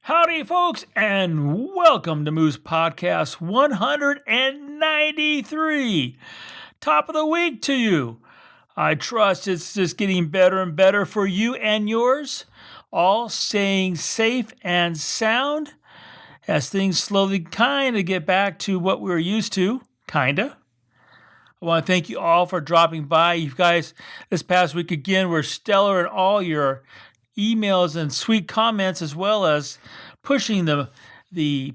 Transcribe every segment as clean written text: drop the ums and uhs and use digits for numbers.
Howdy, folks, and welcome to Moose Podcast 193. Top of the week to you. I trust it's just getting better and better for you and yours, all staying safe and sound as things slowly kind of get back to what we were used to, kinda. I want to thank you all for dropping by. You guys, this past week again, were stellar in all your emails and sweet comments, as well as pushing the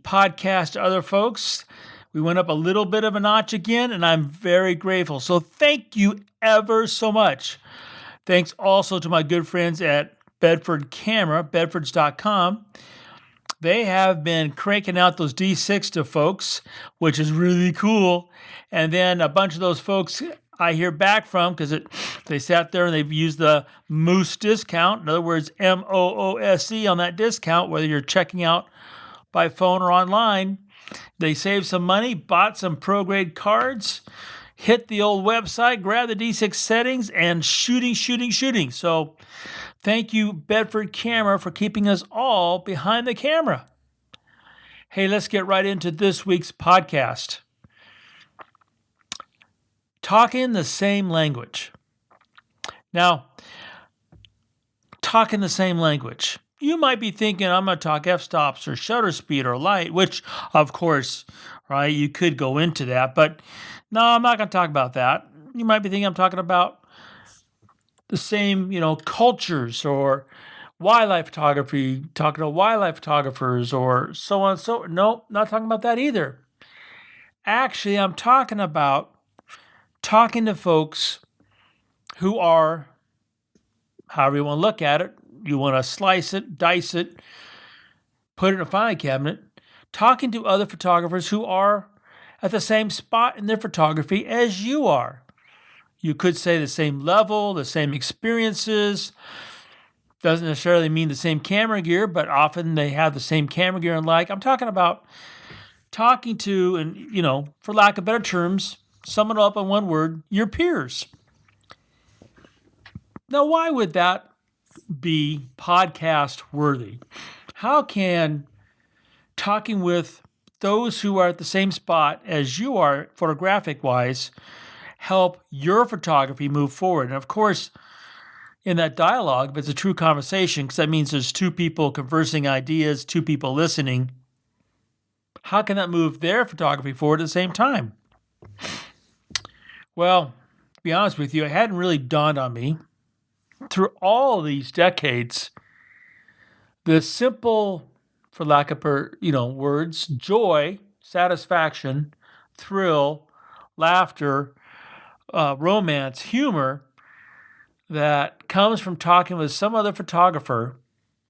podcast to other folks. We went up a little bit of a notch again, and I'm very grateful. So thank you ever so much. Thanks also to my good friends at Bedford Camera, bedfords.com. They have been cranking out those D6 to folks, which is really cool. And then a bunch of those folks I hear back from because they sat there and they've used the Moose discount. In other words, MOOSE on that discount, whether you're checking out by phone or online. They saved some money, bought some pro-grade cards, hit the old website, grabbed the D6 settings, and shooting. So thank you, Bedford Camera, for keeping us all behind the camera. Hey, let's get right into this week's podcast. Talking the Same Language. Now, talking the same language. You might be thinking I'm going to talk f-stops or shutter speed or light, which, of course, right, you could go into that. But no, I'm not going to talk about that. You might be thinking I'm talking about the same, cultures or wildlife photography, talking to wildlife photographers or so on and so. No, not talking about that either. Actually, I'm talking about talking to folks who are, however you want to look at it, you want to slice it, dice it, put it in a filing cabinet, talking to other photographers who are at the same spot in their photography as you are. You could say the same level, the same experiences. Doesn't necessarily mean the same camera gear, but often they have the same camera gear and like. I'm talking about talking to, and, for lack of better terms, sum it up in one word, your peers. Now, why would that be podcast worthy? How can talking with those who are at the same spot as you are photographic wise help your photography move forward? And of course, in that dialogue, if it's a true conversation, because that means there's two people conversing ideas, two people listening, how can that move their photography forward at the same time? Well, to be honest with you, it hadn't really dawned on me through all these decades, the simple, for lack of words, joy, satisfaction, thrill, laughter, romance, humor that comes from talking with some other photographer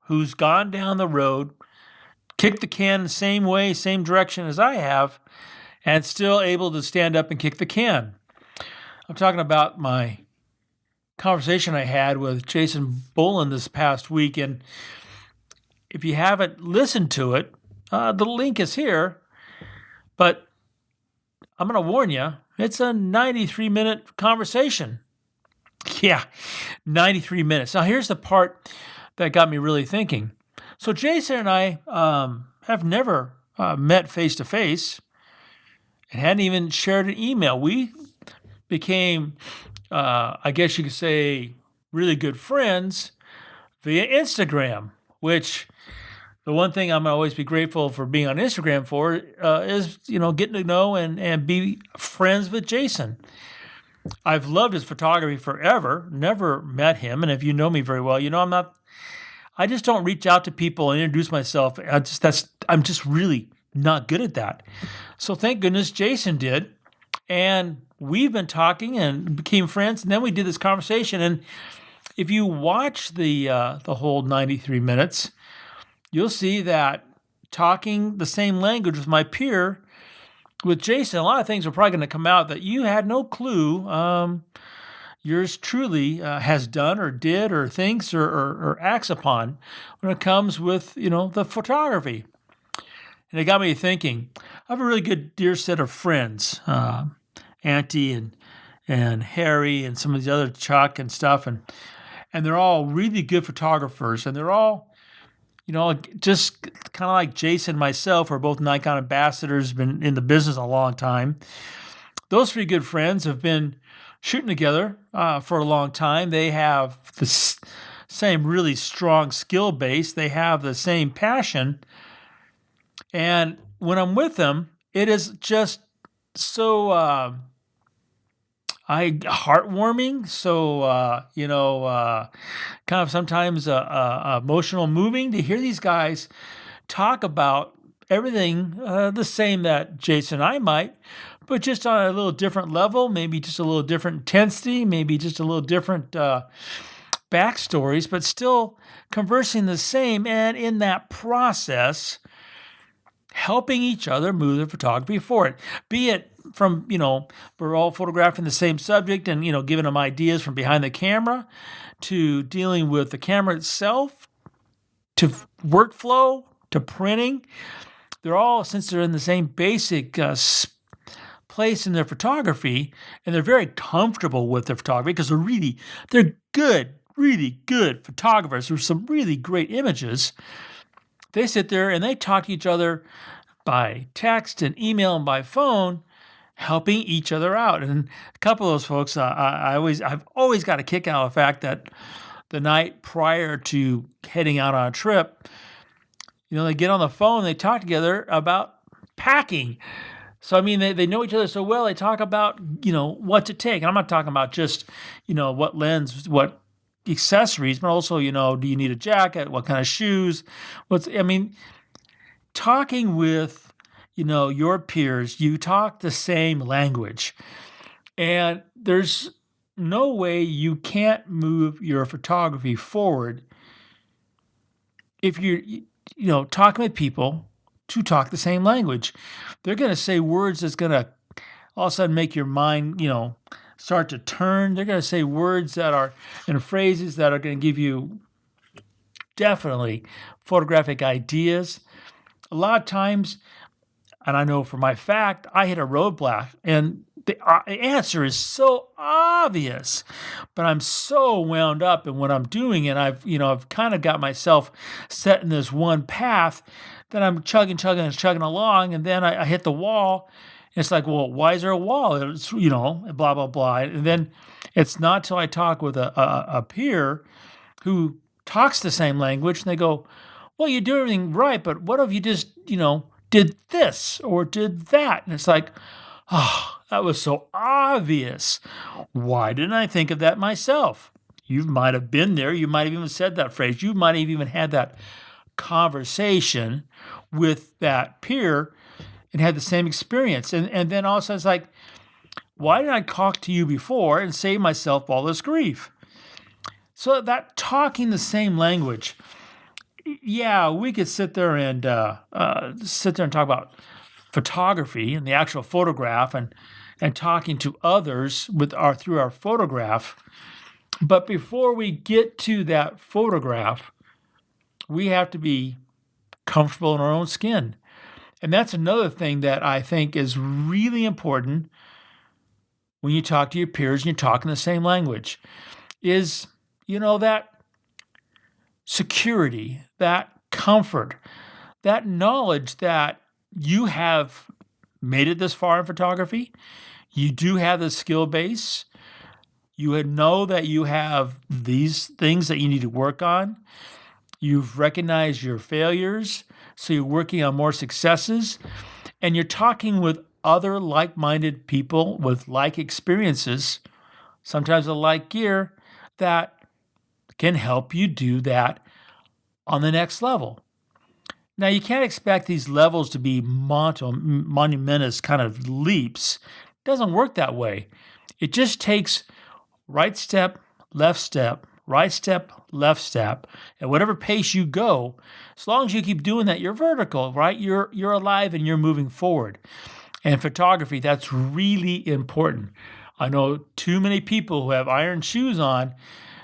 who's gone down the road, kicked the can the same way, same direction as I have, and still able to stand up and kick the can. I'm talking about my conversation I had with Jason Bolin this past week, and if you haven't listened to it, the link is here, but I'm going to warn you, it's a 93-minute conversation. Yeah, 93 minutes. Now, here's the part that got me really thinking. So Jason and I have never met face-to-face and hadn't even shared an email. We became, I guess you could say, really good friends via Instagram, which the one thing I'm going to always be grateful for being on Instagram for is, getting to know and be friends with Jason. I've loved his photography forever, never met him. And if you know me very well, I just don't reach out to people and introduce myself. I'm just really not good at that. So thank goodness Jason did. And we've been talking and became friends. And then we did this conversation. And if you watch the whole 93 minutes, you'll see that talking the same language with my peer, with Jason, a lot of things are probably going to come out that you had no clue yours truly has done or did or thinks or acts upon when it comes with, the photography. And it got me thinking, I have a really good dear set of friends, Auntie and Harry and some of the other Chuck and stuff. And they're all really good photographers, and they're all, just kind of like Jason and myself, we're both Nikon ambassadors, been in the business a long time. Those three good friends have been shooting together for a long time. They have the same really strong skill base. They have the same passion. And when I'm with them, it is just so heartwarming, so kind of sometimes emotional, moving to hear these guys talk about everything the same that Jason and I might, but just on a little different level, maybe just a little different intensity, maybe just a little different backstories, but still conversing the same, and in that process, helping each other move the photography forward. Be it from, we're all photographing the same subject and, giving them ideas from behind the camera, to dealing with the camera itself, to workflow, to printing. They're all, since they're in the same basic place in their photography, and they're very comfortable with their photography because they're good, really good photographers with some really great images. They sit there and they talk to each other by text and email and by phone, helping each other out. And a couple of those folks, I've always got a kick out of the fact that the night prior to heading out on a trip, they get on the phone, they talk together about packing. So, I mean, they know each other so well, they talk about, what to take. And I'm not talking about just, what lens, what accessories, but also, do you need a jacket? What kind of shoes? Talking with, your peers, you talk the same language. And there's no way you can't move your photography forward if you're, talking with people to talk the same language. They're going to say words that's going to all of a sudden make your mind, start to turn. They're going to say words that are, and phrases that are going to give you definitely photographic ideas. A lot of times, and I know for my fact, I hit a roadblock, and the answer is so obvious, but I'm so wound up in what I'm doing, and I've kind of got myself set in this one path that I'm chugging along, and then I hit the wall. And it's like, well, why is there a wall? It's, blah, blah, blah. And then it's not till I talk with a peer who talks the same language, and they go, well, you do everything right, but what if you just, did this or did that? And it's like, oh, that was so obvious. Why didn't I think of that myself? You might have been there. You might have even said that phrase. You might have even had that conversation with that peer and had the same experience. And then also it's like, why didn't I talk to you before and save myself all this grief? So that talking the same language, yeah, we could sit there and talk about photography and the actual photograph and talking to others through our photograph. But before we get to that photograph, we have to be comfortable in our own skin. And that's another thing that I think is really important when you talk to your peers and you're talking the same language, is, that security, that comfort, that knowledge that you have made it this far in photography. You do have the skill base. You know that you have these things that you need to work on. You've recognized your failures, so you're working on more successes, and you're talking with other like-minded people with like experiences, sometimes with like gear, that can help you do that on the next level. Now, you can't expect these levels to be monumentous kind of leaps. It doesn't work that way. It just takes right step, left step, right step, left step, at whatever pace you go. As long as you keep doing that, you're vertical, right? You're alive and you're moving forward. And in photography, that's really important. I know too many people who have iron shoes on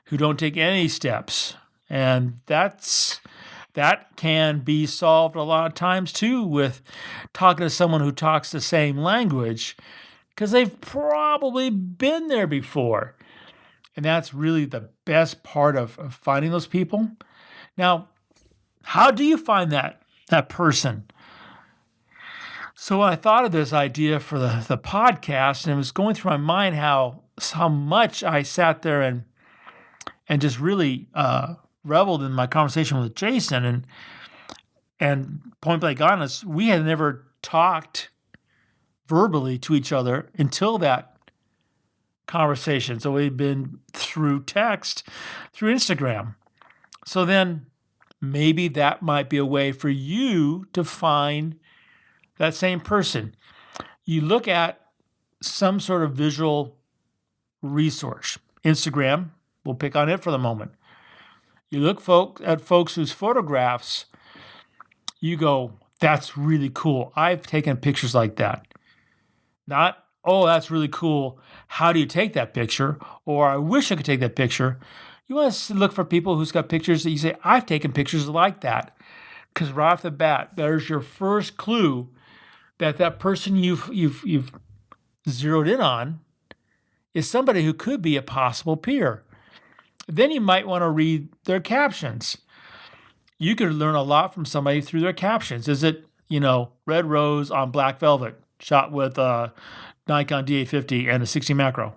who don't take any steps. And that can be solved a lot of times too with talking to someone who talks the same language, because they've probably been there before. And that's really the best part of finding those people. Now, How do you find that person? So when I thought of this idea for the podcast, and it was going through my mind how much I sat there and just really reveled in my conversation with Jason, and point blank honest, we had never talked verbally to each other until that conversation. So we've been through text, through Instagram. So then maybe that might be a way for you to find that same person. You look at some sort of visual resource. Instagram, we'll pick on it for the moment. You look at folks whose photographs, you go, that's really cool. I've taken pictures like that. Not, oh, that's really cool. How do you take that picture? Or I wish I could take that picture. You want to look for people who's got pictures that you say, I've taken pictures like that. Because right off the bat, there's your first clue that person you've zeroed in on is somebody who could be a possible peer. Then you might want to read their captions. You could learn a lot from somebody through their captions. Is it, red rose on black velvet, shot with a Nikon D850 and a 60 macro?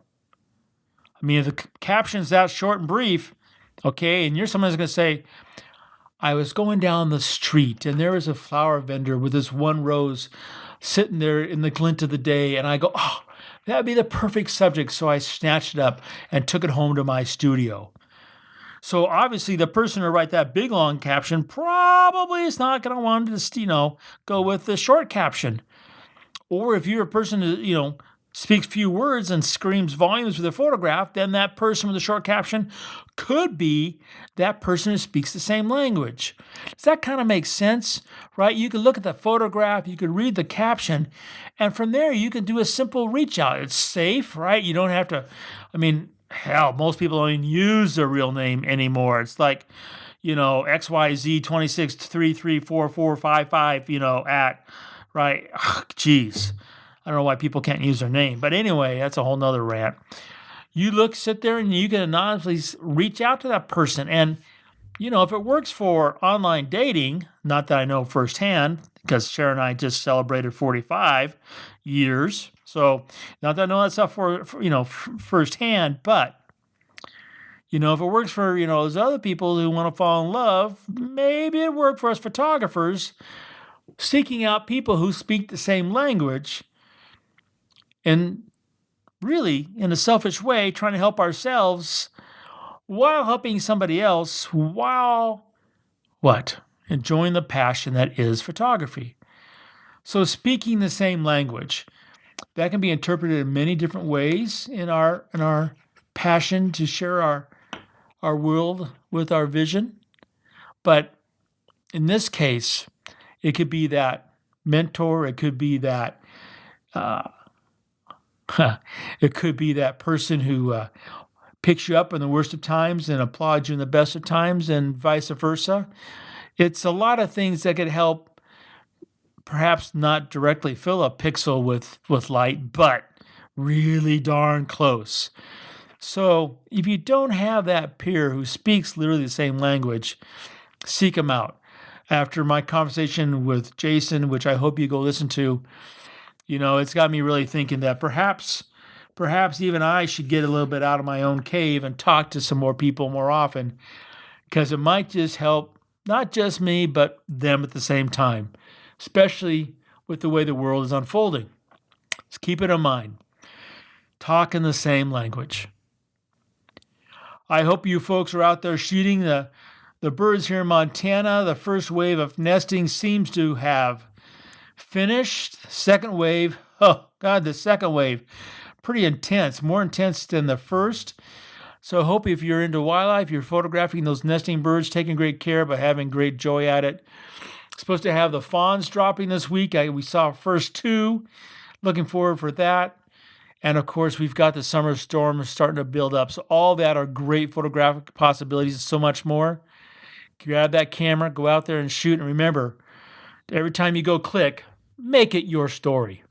I mean, if the caption's that short and brief, okay, and you're someone who's going to say, I was going down the street and there was a flower vendor with this one rose sitting there in the glint of the day, and I go, oh, that would be the perfect subject. So I snatched it up and took it home to my studio. So obviously the person who write that big long caption probably is not going to want to, go with the short caption. Or if you're a person who, speaks few words and screams volumes with a photograph, then that person with the short caption could be that person who speaks the same language. Does that kind of make sense, right? You could look at the photograph, you could read the caption, and from there you can do a simple reach out. It's safe, right? You don't have to, hell, most people don't even use their real name anymore. It's like, XYZ26334455, at, right? Geez. I don't know why people can't use their name. But anyway, that's a whole nother rant. You sit there and you can anonymously reach out to that person. And, if it works for online dating, not that I know firsthand, because Sharon and I just celebrated 45 years. So not that I know that stuff for firsthand, but, if it works for, those other people who want to fall in love, maybe it worked for us photographers seeking out people who speak the same language. And really, in a selfish way, trying to help ourselves while helping somebody else, while what? Enjoying the passion that is photography. So speaking the same language, that can be interpreted in many different ways in our passion to share our world with our vision. But in this case, it could be that mentor, it could be that it could be that person who picks you up in the worst of times and applauds you in the best of times, and vice versa. It's a lot of things that could help perhaps not directly fill a pixel with light, but really darn close. So if you don't have that peer who speaks literally the same language, seek them out. After my conversation with Jason, which I hope you go listen to, it's got me really thinking that perhaps even I should get a little bit out of my own cave and talk to some more people more often, because it might just help not just me, but them at the same time, especially with the way the world is unfolding. Just keep it in mind. Talking the same language. I hope you folks are out there shooting the birds here in Montana. The first wave of nesting seems to have finished. Second wave, oh God, the second wave, pretty intense, more intense than the first. So I hope if you're into wildlife, you're photographing those nesting birds, taking great care, but having great joy at it. Supposed to have the fawns dropping this week. We saw first 2. Looking forward for that. And of course, we've got the summer storm starting to build up. So all that are great photographic possibilities and so much more. Grab that camera, go out there and shoot. And remember, every time you go click, make it your story.